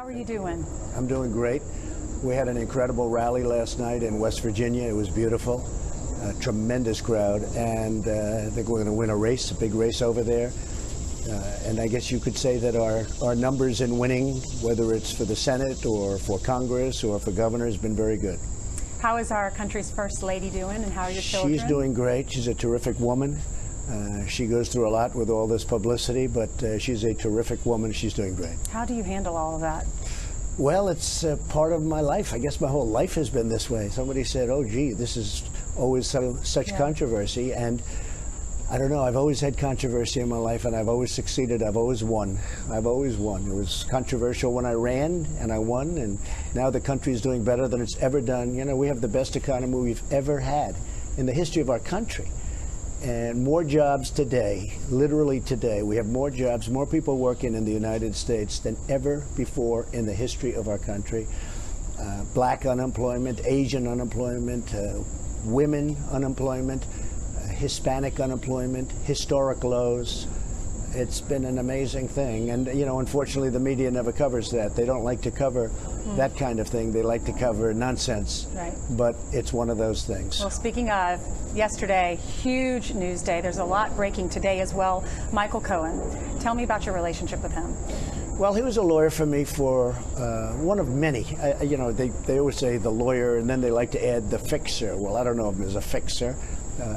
How are you doing? I'm doing great. We had an incredible rally last night in West Virginia. It was beautiful. A tremendous crowd, and I think we're going to win a race, a big race over there. And I guess you could say that our numbers in winning, whether it's for the Senate or for Congress or for governor, has been very good. How is our country's First Lady doing, and how are your children? She's doing great. She's a terrific woman. She goes through a lot with all this publicity, but she's a terrific woman. She's doing great. How do you handle all of that? Well, it's part of my life. I guess my whole life has been this way. Somebody said, oh, gee, this is always such controversy. And I don't know, I've always had controversy in my life, and I've always succeeded. I've always won. I've always won. It was controversial when I ran, and I won. And now the country's doing better than it's ever done. You know, we have the best economy we've ever had in the history of our country. And more jobs today, literally today, we have more jobs, more people working in the United States than ever before in the history of our country. Black unemployment, Asian unemployment, women unemployment, Hispanic unemployment, historic lows. It's been an amazing thing. And, you know, unfortunately, the media never covers that. They don't like to cover that kind of thing. They like to cover nonsense. Right. But it's one of those things. Well, speaking of yesterday, huge news day. There's a lot breaking today as well. Michael Cohen, tell me about your relationship with him. Well, he was a lawyer for me for one of many. You know, they always say the lawyer, and then they like to add the fixer. Well, I don't know if there's a fixer.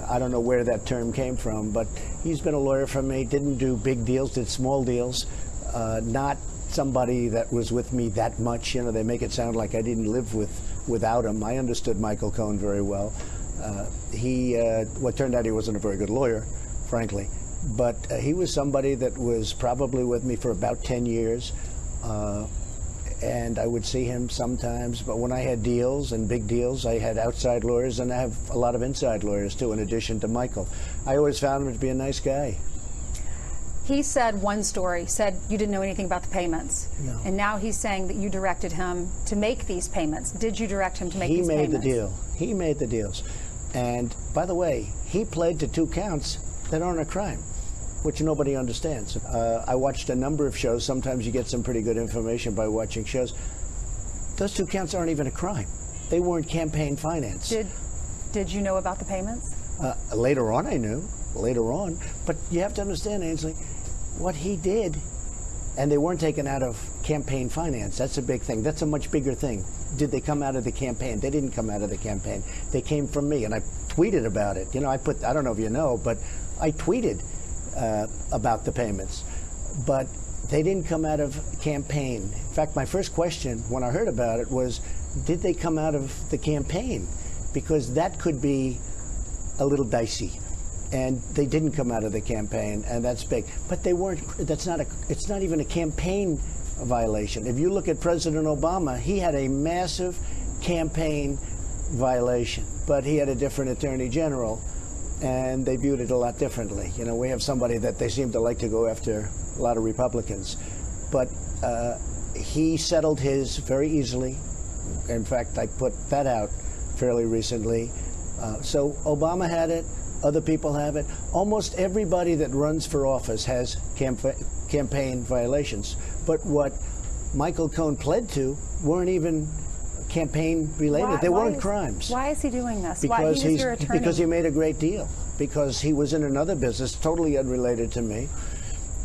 I don't know where that term came from, but he's been a lawyer for me, didn't do big deals, did small deals, not somebody that was with me that much. You know, they make it sound like I didn't live without him. I understood Michael Cohen very well. Well, it turned out he wasn't a very good lawyer, frankly, but he was somebody that was probably with me for about 10 years. And I would see him sometimes, but when I had deals and big deals, I had outside lawyers, and I have a lot of inside lawyers too, in addition to Michael. I always found him to be a nice guy. He said one story, said you didn't know anything about the payments. No. And now he's saying that you directed him to make these payments. Did you direct him to make these payments? He made the deal. He made the deals. And by the way, he pled to 2 counts that aren't a crime, which nobody understands. I watched a number of shows. Sometimes you get some pretty good information by watching shows. Those 2 counts aren't even a crime. They weren't campaign finance. Did you know about the payments? Later on, I knew. Later on. But you have to understand, Ainsley, what he did, and they weren't taken out of campaign finance. That's a big thing. That's a much bigger thing. Did they come out of the campaign? They didn't come out of the campaign. They came from me, and I tweeted about it. You know, I don't know if you know, but I tweeted about the payments, but they didn't come out of campaign. In fact, my first question when I heard about it was, did they come out of the campaign? Because that could be a little dicey. And they didn't come out of the campaign, and that's big. But they weren't. It's not even a campaign violation. If you look at President Obama, he had a massive campaign violation, but he had a different attorney general, and they viewed it a lot differently. You know, we have somebody that they seem to like to go after a lot of Republicans, but he settled his very easily. In fact, I put that out fairly recently. So Obama had it. Other people have it. Almost everybody that runs for office has campaign violations. But what Michael Cohen pled to weren't even campaign related. They weren't crimes. Why is he doing this? Because he was your attorney. Because he made a great deal. Because he was in another business, totally unrelated to me,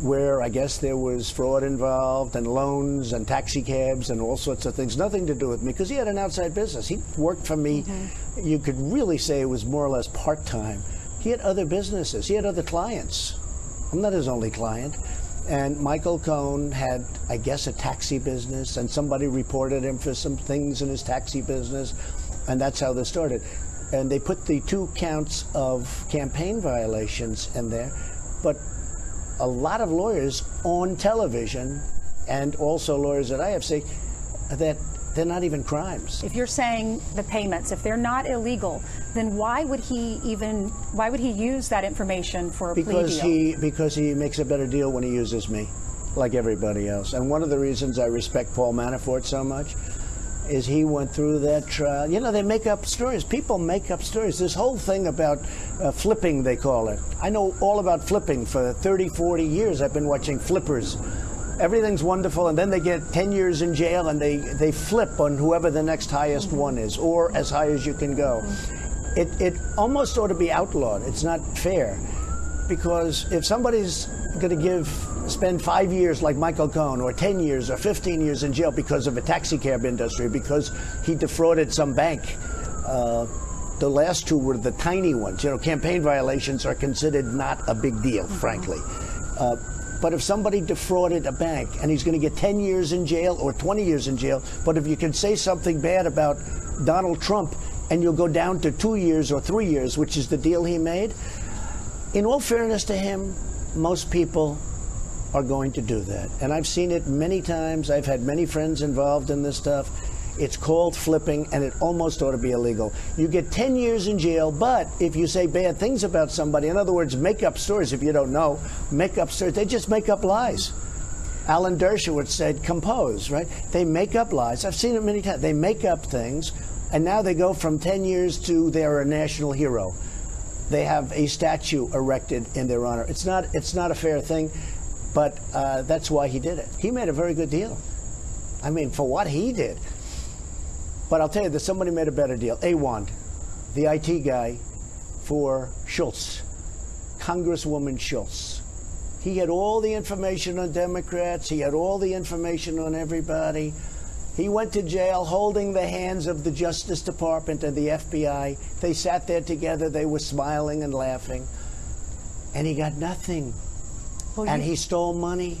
where I guess there was fraud involved and loans and taxi cabs and all sorts of things. Nothing to do with me, because he had an outside business. He worked for me. You could really say it was more or less part-time. He had other businesses. He had other clients. I'm not his only client. And Michael Cohen had, I guess, a taxi business, and somebody reported him for some things in his taxi business, and that's how this started. And they put the 2 counts of campaign violations in there, but a lot of lawyers on television, and also lawyers that I have, say that they're not even crimes. If you're saying the payments, if they're not illegal, then why would he use that information for a plea deal? Because he makes a better deal when he uses me, like everybody else. And one of the reasons I respect Paul Manafort so much is he went through that trial. You know, they make up stories. People make up stories. This whole thing about flipping, they call it. I know all about flipping. For 30, 40 years, I've been watching flippers. everything's wonderful, and then they get 10 years in jail, and they flip on whoever the next highest one is, or as high as you can go. It almost ought to be outlawed. It's not fair, because if somebody's going to spend 5 years like Michael Cohen, or 10 years or 15 years in jail because of a taxi cab industry, because he defrauded some bank, the last two were the tiny ones. You know, campaign violations are considered not a big deal, frankly. But if somebody defrauded a bank and he's going to get 10 years in jail or 20 years in jail, but if you can say something bad about Donald Trump and you'll go down to 2 years or 3 years, which is the deal he made, in all fairness to him, most people are going to do that. And I've seen it many times. I've had many friends involved in this stuff. It's called flipping, and it almost ought to be illegal. You get 10 years in jail, but if you say bad things about somebody, in other words, make up stories, if you don't know, make up stories, they just make up lies. Alan Dershowitz said, compose, right? They make up lies. I've seen it many times. They make up things, and now they go from 10 years to they're a national hero. They have a statue erected in their honor. It's not a fair thing, but that's why he did it. He made a very good deal. I mean, for what he did. But I'll tell you that somebody made a better deal. Awand, the IT guy for Schultz, Congresswoman Schultz. He had all the information on Democrats. He had all the information on everybody. He went to jail holding the hands of the Justice Department and the FBI. They sat there together. They were smiling and laughing. And he got nothing. Well, and he stole money.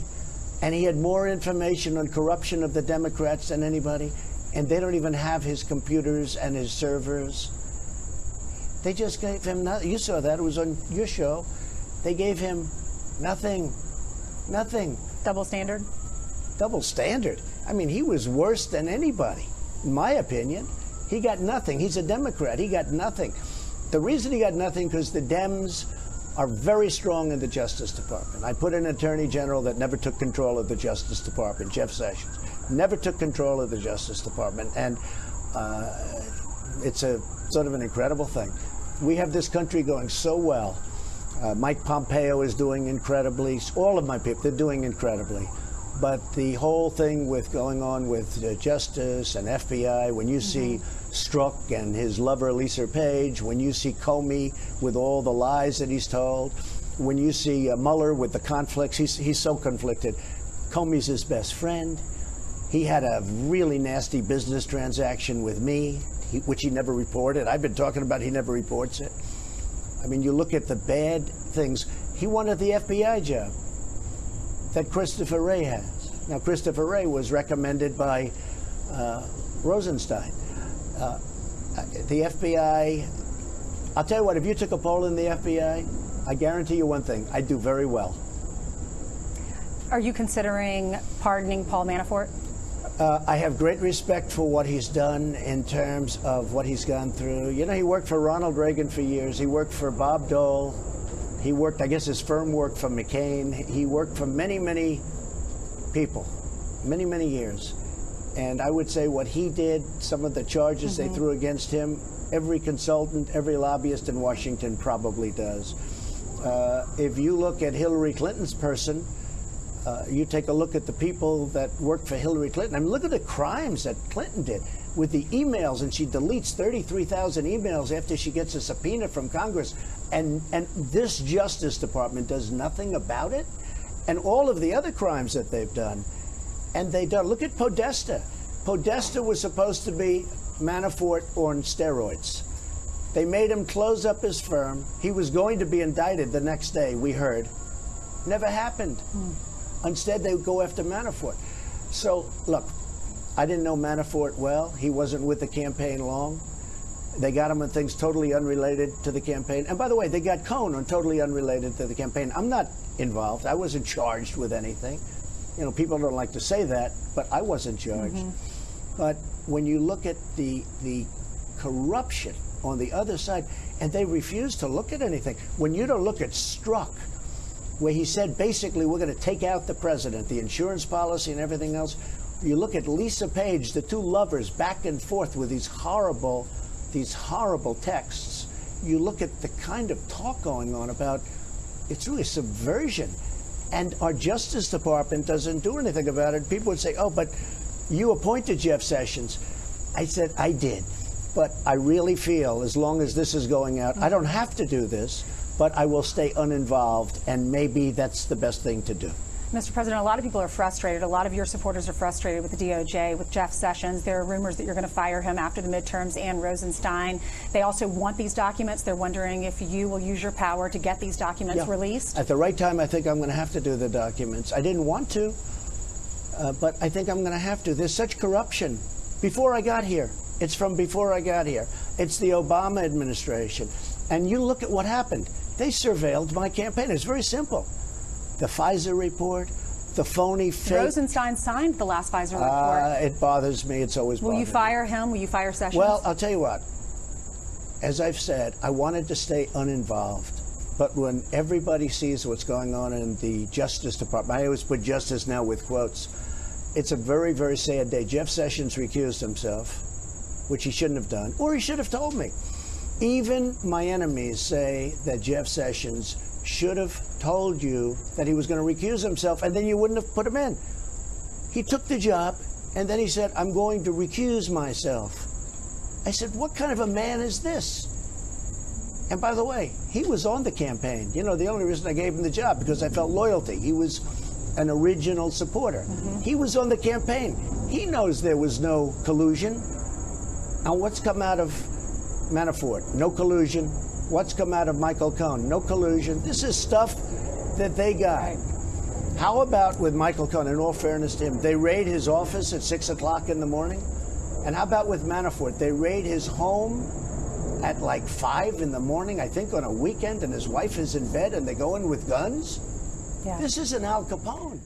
And he had more information on corruption of the Democrats than anybody. And they don't even have his computers and his servers. They just gave him nothing. You saw that. It was on your show. They gave him nothing. Nothing. Double standard? Double standard. I mean, he was worse than anybody, in my opinion. He got nothing. He's a Democrat. He got nothing. The reason he got nothing because the Dems are very strong in the Justice Department. I put an attorney general that never took control of the Justice Department, Jeff Sessions. Never took control of the Justice Department, and it's a sort of an incredible thing. We have this country going so well. Mike Pompeo is doing incredibly. All of my people, they're doing incredibly. But the whole thing with going on with Justice and FBI, when you see Strzok and his lover Lisa Page, when you see Comey with all the lies that he's told, when you see Mueller with the conflicts, he's so conflicted. Comey's his best friend. He had a really nasty business transaction with me, which he never reported. I've been talking about he never reports it. I mean, you look at the bad things. He wanted the FBI job that Christopher Wray has. Now, Christopher Wray was recommended by Rosenstein. The FBI, I'll tell you what, if you took a poll in the FBI, I guarantee you one thing, I'd do very well. Are you considering pardoning Paul Manafort? I have great respect for what he's done in terms of what he's gone through. You know, he worked for Ronald Reagan for years. He worked for Bob Dole. He worked, I guess his firm worked for McCain. He worked for many, many people, many, many years. And I would say what he did, some of the charges they threw against him, every consultant, every lobbyist in Washington probably does. If you look at Hillary Clinton's person, you take a look at the people that worked for Hillary Clinton. I mean, look at the crimes that Clinton did with the emails, and she deletes 33,000 emails after she gets a subpoena from Congress. And this Justice Department does nothing about it. And all of the other crimes that they've done. And they don't. Look at Podesta. Podesta was supposed to be Manafort on steroids. They made him close up his firm. He was going to be indicted the next day, we heard. Never happened. Instead, they would go after Manafort. So, look, I didn't know Manafort well. He wasn't with the campaign long. They got him on things totally unrelated to the campaign. And by the way, they got Cohen on totally unrelated to the campaign. I'm not involved. I wasn't charged with anything. You know, people don't like to say that, but I wasn't charged. But when you look at the corruption on the other side, and they refuse to look at anything. When you don't look at Strzok, where he said basically we're going to take out the president, the insurance policy and everything else. You look at Lisa Page, the two lovers back and forth with these horrible texts. You look at the kind of talk going on about, it's really subversion. And our Justice Department doesn't do anything about it. People would say, oh, but you appointed Jeff Sessions. I said, I did. But I really feel as long as this is going out, I don't have to do this, but I will stay uninvolved, and maybe that's the best thing to do. Mr. President, a lot of people are frustrated. A lot of your supporters are frustrated with the DOJ, with Jeff Sessions. There are rumors that you're going to fire him after the midterms and Rosenstein. They also want these documents. They're wondering if you will use your power to get these documents released. At the right time, I think I'm going to have to do the documents. I didn't want to, but I think I'm going to have to. There's such corruption. Before I got here, it's from before I got here. It's the Obama administration. And you look at what happened. They surveilled my campaign. It's very simple. The Pfizer report, the phony fake. Rosenstein signed the last Pfizer report. It bothers me. It's always bothered me. Will you fire him? Will you fire Sessions? Well, I'll tell you what. As I've said, I wanted to stay uninvolved. But when everybody sees what's going on in the Justice Department, I always put justice now with quotes, it's a very, very sad day. Jeff Sessions recused himself, which he shouldn't have done, or he should have told me. Even my enemies say that Jeff Sessions should have told you that he was going to recuse himself, and then you wouldn't have put him in. He took the job, and then he said, I'm going to recuse myself. I said, what kind of a man is this? And by the way, he was on the campaign. You know, the only reason I gave him the job, because I felt loyalty. He was an original supporter. He was on the campaign. He knows there was no collusion. Now, what's come out of Manafort? No collusion. What's come out of Michael Cohen? No collusion. This is stuff that they got. Right. How about with Michael Cohen, in all fairness to him, they raid his office at 6 o'clock in the morning? And how about with Manafort? They raid his home at like 5 in the morning, I think on a weekend, and his wife is in bed, and they go in with guns? Yeah. This isn't Al Capone.